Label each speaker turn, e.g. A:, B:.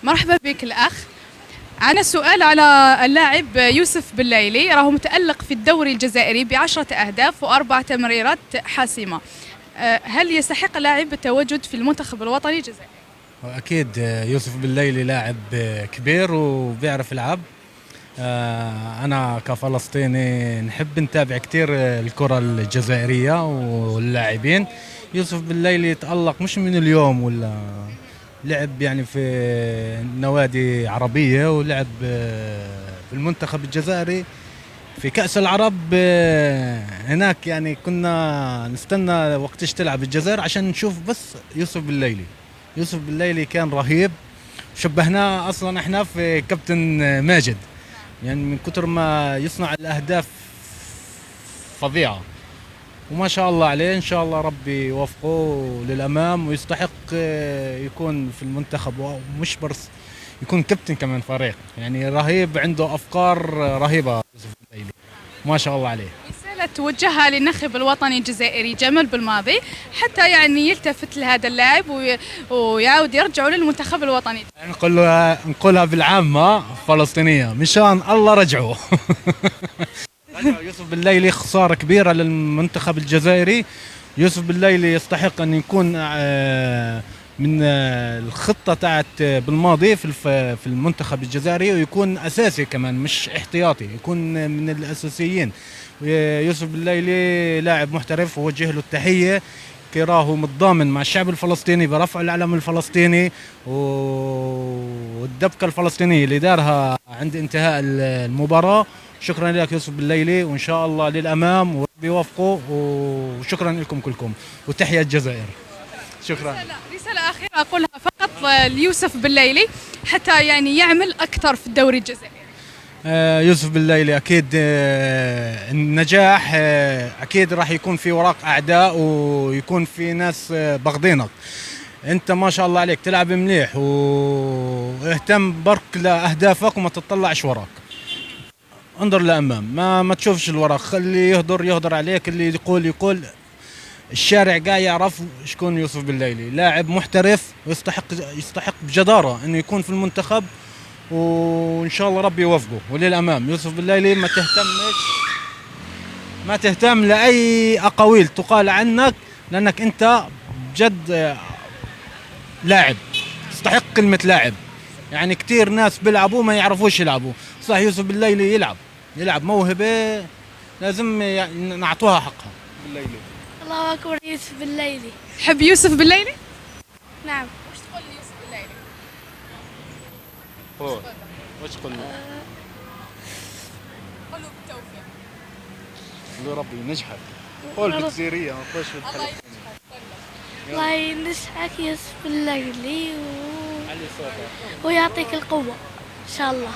A: مرحبا بك الأخ. عنا سؤال على اللاعب يوسف بليلي، راهو متألق في الدوري الجزائري ب10 أهداف و4 تمريرات حاسمة. هل يستحق اللاعب التواجد في المنتخب الوطني الجزائري؟
B: أكيد يوسف بليلي لاعب كبير وبيعرف يلعب. أنا كفلسطيني نحب نتابع كتير الكرة الجزائرية واللاعبين. يوسف بليلي تألق مش من اليوم، ولا لعب يعني في نوادي عربية، ولعب في المنتخب الجزائري في كأس العرب. هناك يعني كنا نستنى وقتش تلعب الجزائر عشان نشوف بس يوسف بليلي. يوسف بليلي كان رهيب، شبهناه اصلا احنا في كابتن ماجد، يعني من كتر ما يصنع الاهداف فظيعه. وما شاء الله عليه، ان شاء الله ربي يوفقه للامام ويستحق يكون في المنتخب، ومش بس يكون كابتن كمان فريق. يعني رهيب، عنده افكار رهيبه يوسف بليلي، ما شاء الله عليه.
A: رسالة توجهها للناخب الوطني الجزائري جمال بالماضي حتى يعني يلتفت لهذا اللاعب ويعاود يرجعوا للمنتخب الوطني.
B: يعني نقولها بالعامة فلسطينية، مشان الله رجعوا. يوسف بليلي خسارة كبيرة للمنتخب الجزائري. يوسف بليلي يستحق أن يكون من الخطة تاعت بالماضي في المنتخب الجزائري، ويكون أساسي كمان مش احتياطي، يكون من الأساسيين. يوسف بليلي لاعب محترف، ووجه له التحية، كراه متضامن مع الشعب الفلسطيني برفع العلم الفلسطيني والدبكة الفلسطينية اللي دارها عند انتهاء المباراة. شكرا لك يوسف بليلي، وإن شاء الله للأمام وربي يوفقه، وشكرا لكم كلكم، وتحيا الجزائر. شكرا.
A: رسالة أخيرة أقولها فقط ليوسف بليلي حتى يعني يعمل أكثر في الدوري الجزائري.
B: يوسف بليلي أكيد النجاح أكيد راح يكون في وراك أعداء، ويكون في ناس بغضينك. أنت ما شاء الله عليك تلعب مليح، واهتم برك لأهدافك وما تطلعش وراك، انظر لأمام، ما تشوفش الوراك، خلي يهدر عليك، اللي يقول. الشارع قاعد يعرف شكون يوسف بليلي، لاعب محترف ويستحق بجدارة انه يكون في المنتخب، وان شاء الله ربي يوفقه وللامام. يوسف بليلي ما تهتم لاي اقاويل تقال عنك، لانك انت بجد لاعب تستحق كلمة لاعب. يعني كتير ناس بيلعبوا ما يعرفوش يلعبوا، صح يوسف بليلي يلعب موهبة، لازم يعني نعطوها حقها. بليلي
C: الله أكبر. يوسف بليلي.
A: تحب يوسف بليلي؟
C: نعم.
A: وش تقول ليوسف بليلي؟
B: وش تقول له؟
A: قول له بالتوفيق.
B: قول ربي ينجحك. قول بالجزيرية، ما تقولش بالحلفية.
C: الله ينجحك يوسف بليلي ويعطيك القوة إن شاء الله.